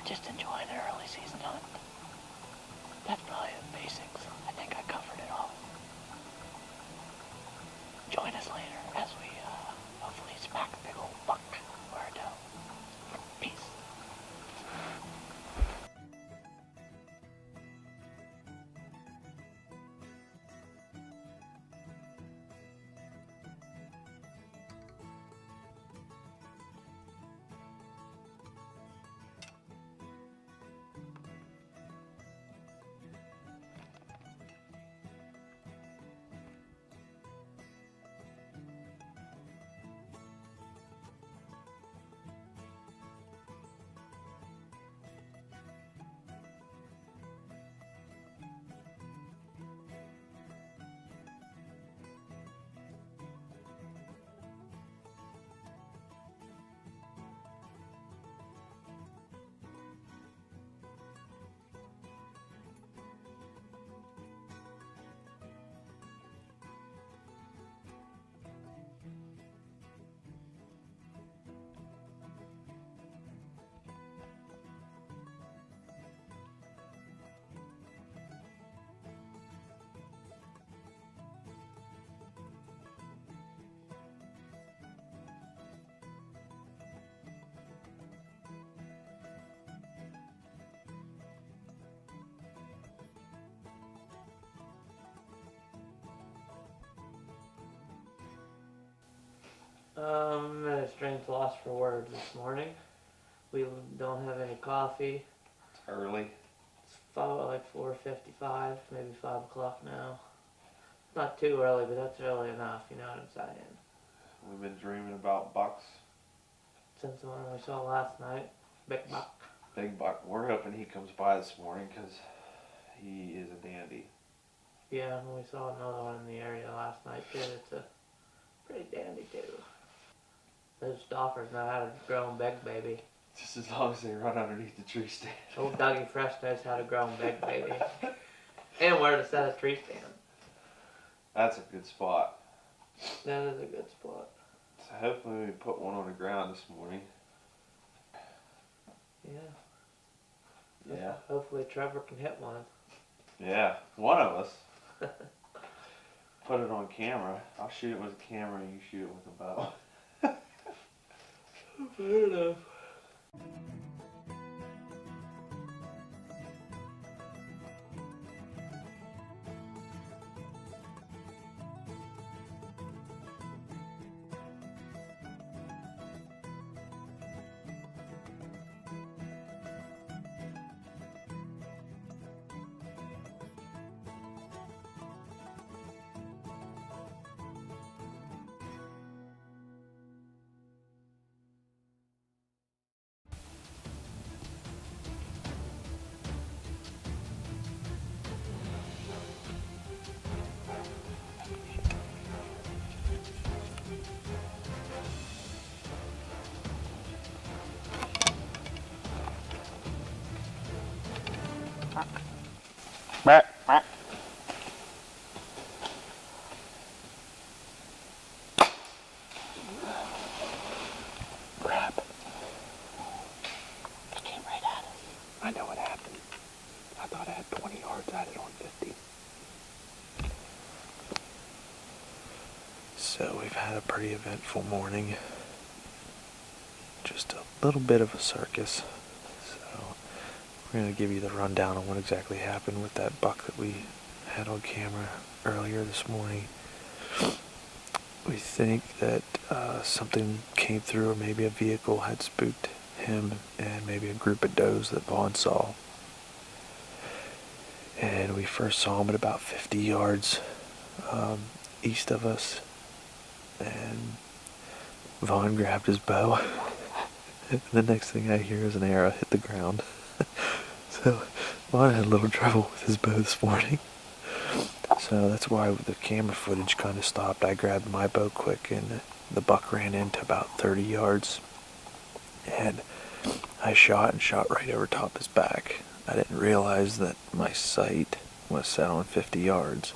just enjoying an early season hunt. That's probably the basics. I think I covered it all. Join us later as we hopefully smack a big old buck or a doe. Peace. I'm at a strange loss for words this morning. We don't have any coffee. It's early. It's like 4:55, maybe 5 o'clock now. Not too early, but that's early enough, you know what I'm saying? We've been dreaming about bucks. Since the one we saw last night, big buck. Big buck. We're hoping he comes by this morning because he is a dandy. Yeah, and we saw another one in the area last night too. It's a pretty dandy too. Those Doffers know how to grow 'em big, baby. Just as long as they run underneath the tree stand. Old Dougie Fresh knows how to grow 'em big, baby. And where to set a tree stand. That's a good spot. That is a good spot. So hopefully we put one on the ground this morning. Yeah. Yeah. Hopefully Trevor can hit one. Yeah, one of us. Put it on camera. I'll shoot it with a camera and you shoot it with a bow. Fair enough. Back. Crap. It came right at us. I know what happened. I thought I had 20 yards at it on 50. So we've had a pretty eventful morning. Just a little bit of a circus. So we're going to give you the rundown on what exactly happened with that buck that we had on camera earlier this morning. We think that something came through, or maybe a vehicle had spooked him and maybe a group of does that Vaughn saw. And we first saw him at about 50 yards east of us. And Vaughn grabbed his bow. And the next thing I hear is an arrow hit the ground. So Vaughn had a little trouble with his bow this morning. So that's why the camera footage kind of stopped. I grabbed my bow quick and the buck ran into about 30 yards. And I shot right over top his back. I didn't realize that my sight was set on 50 yards.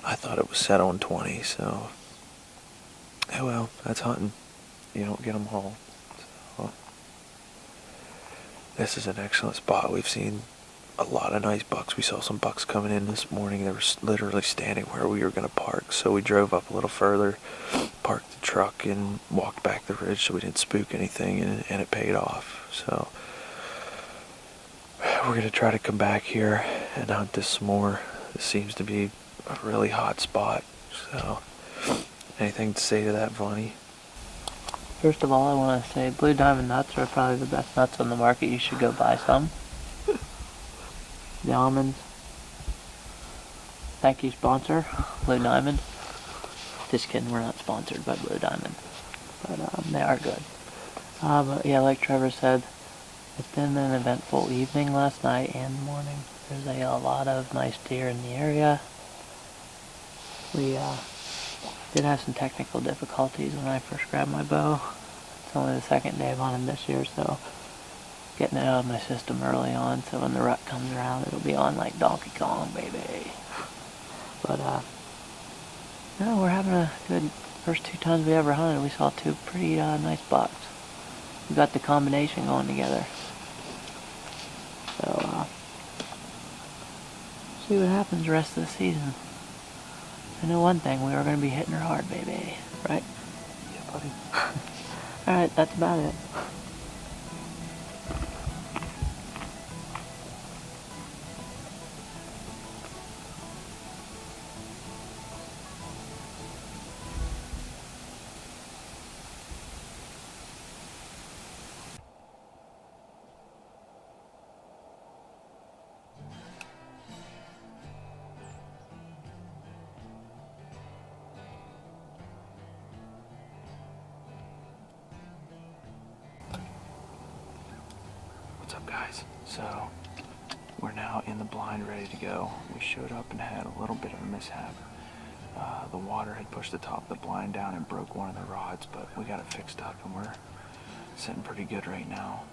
I thought it was set on 20, so oh well, that's hunting. You don't get them all. So this is an excellent spot. We've seen a lot of nice bucks. We saw some bucks coming in this morning. They were literally standing where we were going to park. So we drove up a little further, parked the truck, and walked back the ridge so we didn't spook anything, and it paid off. So we're going to try to come back here and hunt this some more. This seems to be a really hot spot. So anything to say to that, Vonnie? First of all, I want to say Blue Diamond nuts are probably the best nuts on the market. You should go buy some. The almonds. Thank you, sponsor, Blue Diamond. Just kidding, we're not sponsored by Blue Diamond. But they are good. But yeah, like Trevor said, it's been an eventful evening last night and morning. There's a lot of nice deer in the area. We did have some technical difficulties when I first grabbed my bow. It's only the second day I've hunted this year, so getting it out of my system early on, so when the rut comes around, it'll be on like Donkey Kong, baby. But no, we're having a good first 2 times we ever hunted. We saw 2 pretty nice bucks. We got the combination going together. So see what happens the rest of the season. I know one thing, we are going to be hitting her hard, baby. Right? Yeah, buddy. Alright, that's about it. What's up, guys? So we're now in the blind, ready to go. We showed up and had a little bit of a mishap. The water had pushed the top of the blind down and broke one of the rods, but we got it fixed up and we're sitting pretty good right now.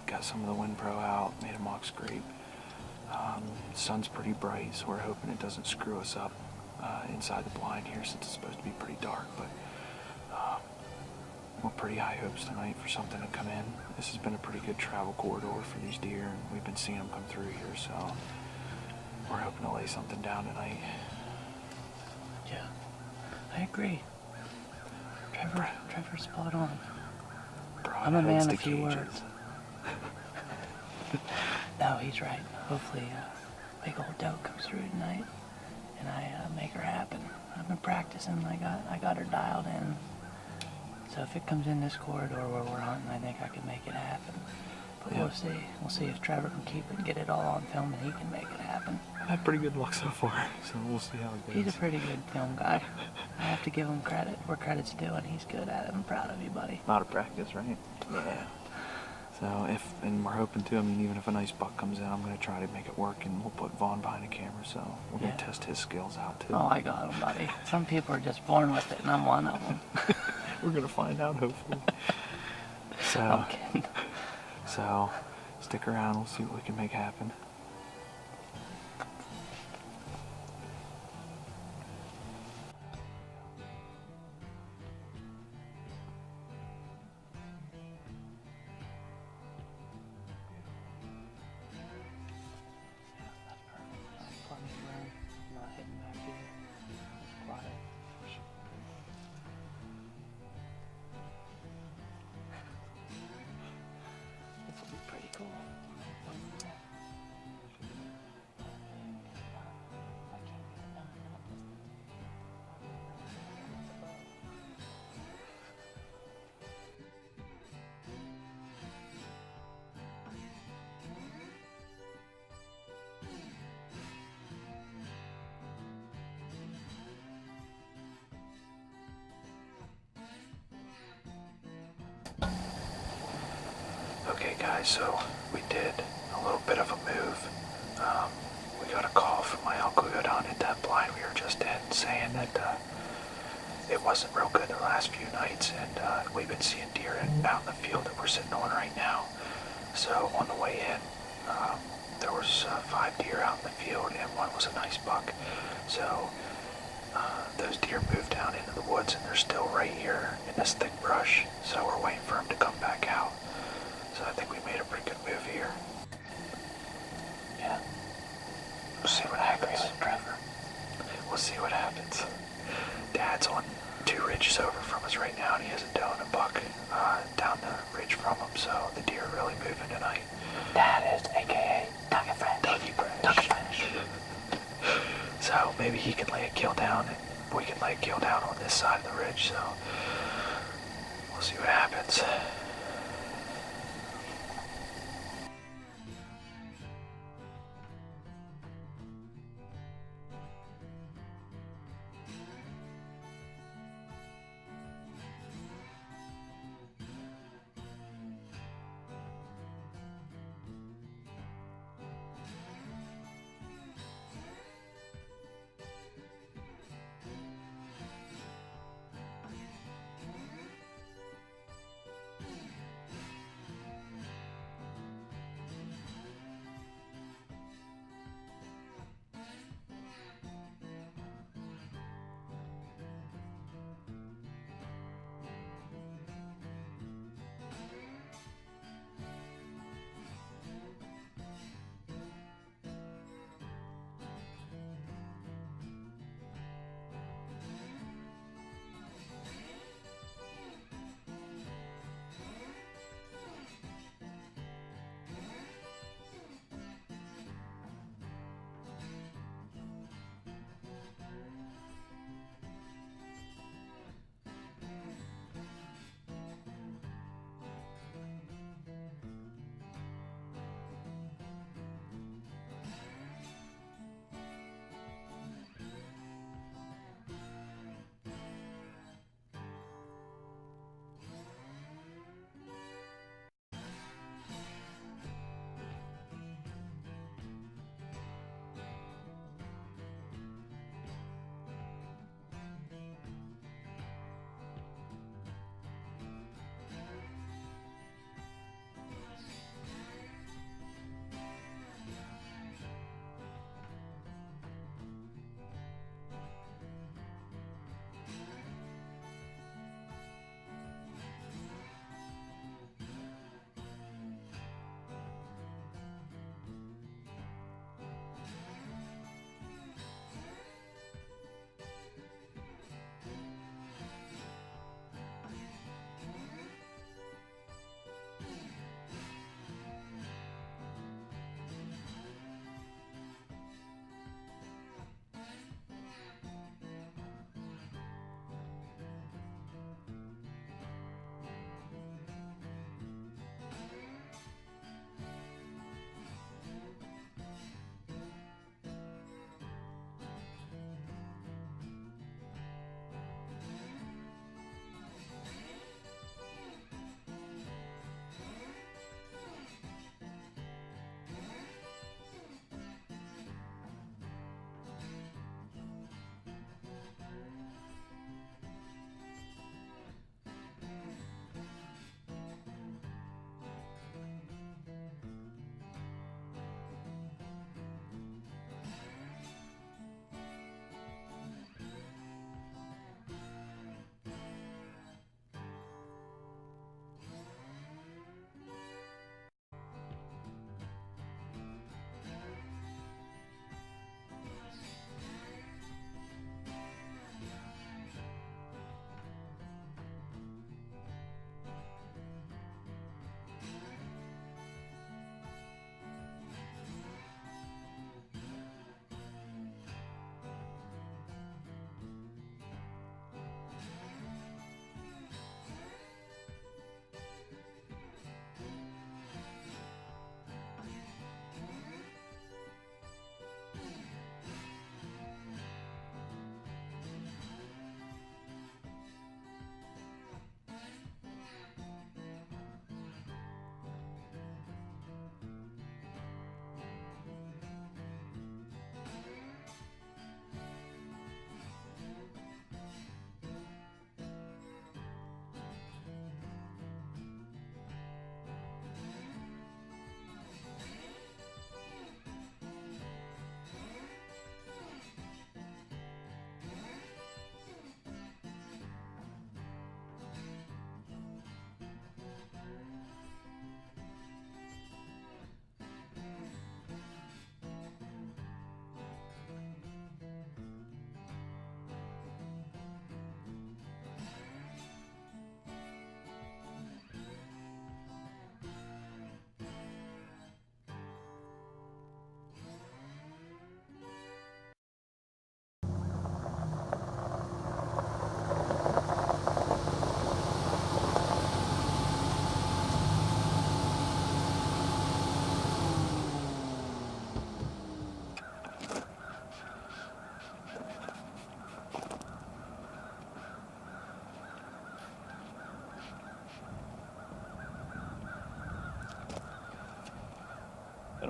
Got some of the wind pro out, made a mock scrape. The sun's pretty bright, so we're hoping it doesn't screw us up inside the blind here, since it's supposed to be pretty dark. But we're pretty high hopes tonight for something to come in. This has been a pretty good travel corridor for these deer, and we've been seeing them come through here, so we're hoping to lay something down tonight. Yeah, I agree. Trevor's spot on. I'm a man of few words. No, he's right. Hopefully, big old doe comes through tonight, and I make her happen. I've been practicing. I got her dialed in. So if it comes in this corridor where we're hunting, I think I can make it happen. But we'll see. We'll see if Trevor can keep it and get it all on film, and he can make it happen. I've had pretty good luck so far, so we'll see how it goes. He's a pretty good film guy. I have to give him credit where credit's due, and he's good at it. I'm proud of you, buddy. A lot of practice, right? Yeah. So and we're hoping to, I mean, even if a nice buck comes in, I'm going to try to make it work, and we'll put Vaughn behind a camera, so we're going to test his skills out too. Oh, I got him, buddy. Some people are just born with it, and I'm one of them. We're going to find out, hopefully. I'm kidding. So stick around, we'll see what we can make happen. Okay guys, so we did a little bit of a move. We got a call from my uncle who had hunted that blind we were just in, saying that it wasn't real good the last few nights, and we've been seeing deer out in the field that we're sitting on right now. So on the way in, there was 5 deer out in the field, and one was a nice buck. So those deer moved down into the woods, and they're still right here in this thick brush. So we're waiting for them to come back out. So I think we made a pretty good so the deer are really moving tonight. That is AKA Dougie French. So maybe he can lay a kill down and we can lay a kill down on this side of the ridge, so we'll see what happens.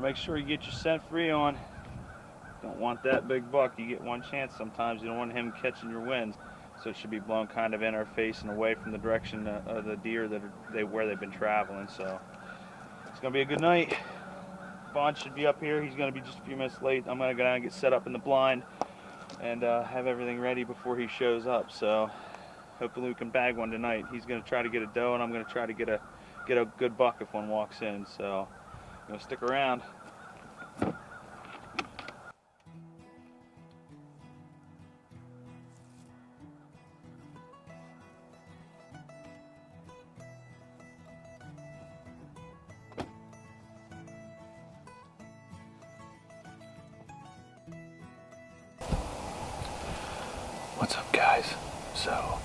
make sure you get your scent free on. Don't want that big buck. You get one chance sometimes. You don't want him catching your wind. So it should be blown kind of in our face and away from the direction of the deer where they've been traveling. So it's gonna be a good night. Bond should be up here. He's gonna be just a few minutes late. I'm gonna go down and get set up in the blind and have everything ready before he shows up. So hopefully we can bag one tonight. He's gonna try to get a doe, and I'm gonna try to get a good buck if one walks in. So I'm gonna stick around. What's up, guys? So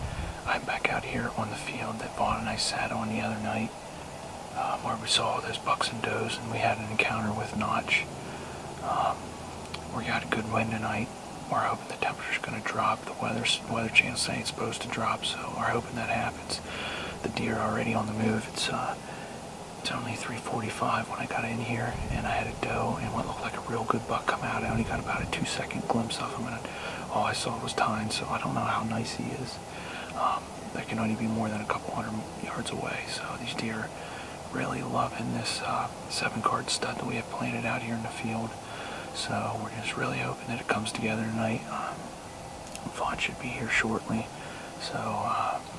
I'm back out here on the field that Vaughn and I sat on the other night, where we saw all those bucks and does, and we had an encounter with Notch. We got a good wind tonight. We're hoping the temperature's going to drop. The weather channel saying it's supposed to drop, so we're hoping that happens. The deer are already on the move. It's only 3:45 when I got in here, and I had a doe and what looked like a real good buck come out. I only got about a 2-second glimpse of him, and all I saw was tine, so I don't know how nice he is. That can only be more than a couple hundred yards away, so these deer really loving this 7-card stud that we have planted out here in the field. So we're just really hoping that it comes together tonight. Vaughn should be here shortly, so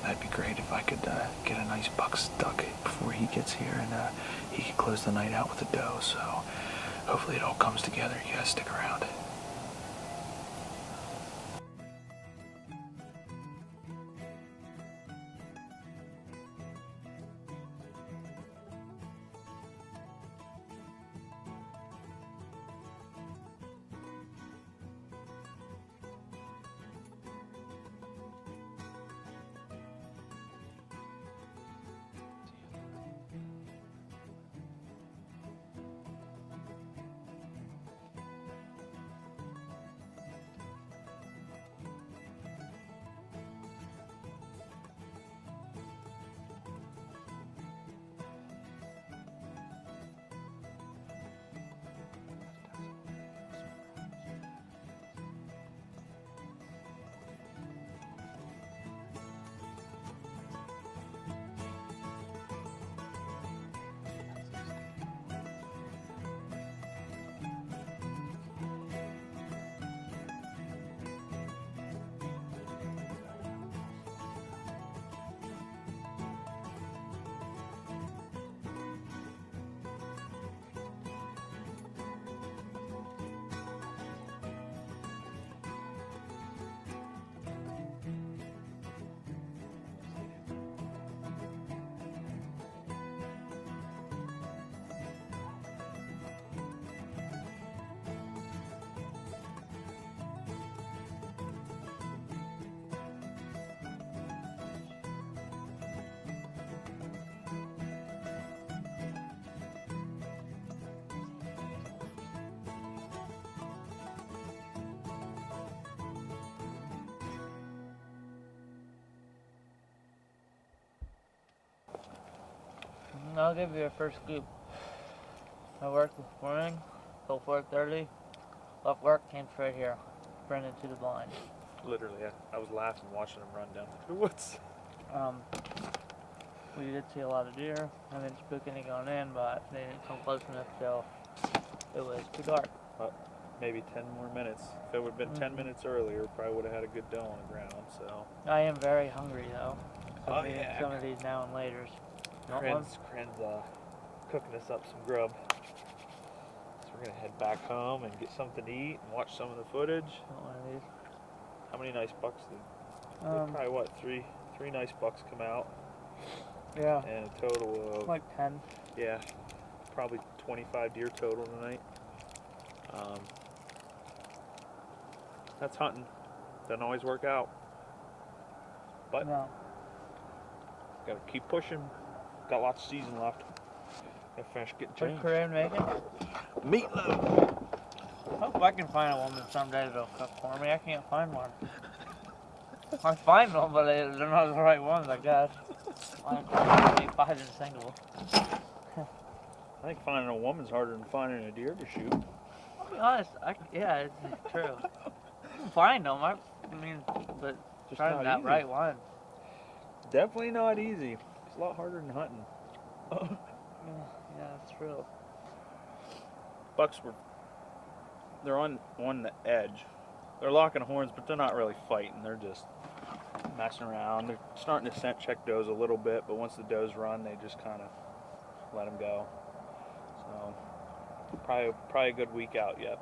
that'd be great if I could get a nice buck stuck before he gets here, and he could close the night out with a doe. So hopefully it all comes together. You guys stick around. I'll give you a first scoop. I worked this morning till 4:30. Left work, came straight here, ran into the blind. Literally, I was laughing watching him run down the woods. We did see a lot of deer. I didn't spook any going in, but they didn't come close enough till it was too dark. Maybe 10 more minutes. If it would have been 10 minutes earlier, probably would have had a good doe on the ground. So I am very hungry though. So Oh, we need yeah. some of these now and later. Want one? Cren's cooking us up some grub. So we're gonna head back home and get something to eat and watch some of the footage. Want one of these? How many nice bucks did? Probably what, three nice bucks come out, Yeah, and a total of like 10. yeah, probably 25 deer total tonight. That's hunting. Doesn't always work out, but No. gotta keep pushing. Got lots of season left. Gotta finish getting What's changed. Corinne making? Meatloaf. Hope I can find a woman someday that'll cook for me. I can't find one. I find them, but they're not the right ones, I guess. I'm 5 and single. I think finding a woman's harder than finding a deer to shoot. I'll be honest. Yeah, it's true. I can find them. I mean, but Just finding not that easy. right one. Definitely not easy. It's a lot harder than hunting. Yeah, that's true. Bucks they're on the edge. They're locking horns, but they're not really fighting. They're just messing around. They're starting to scent check does a little bit, but once the does run, they just kind of let them go. So probably a good week out yet.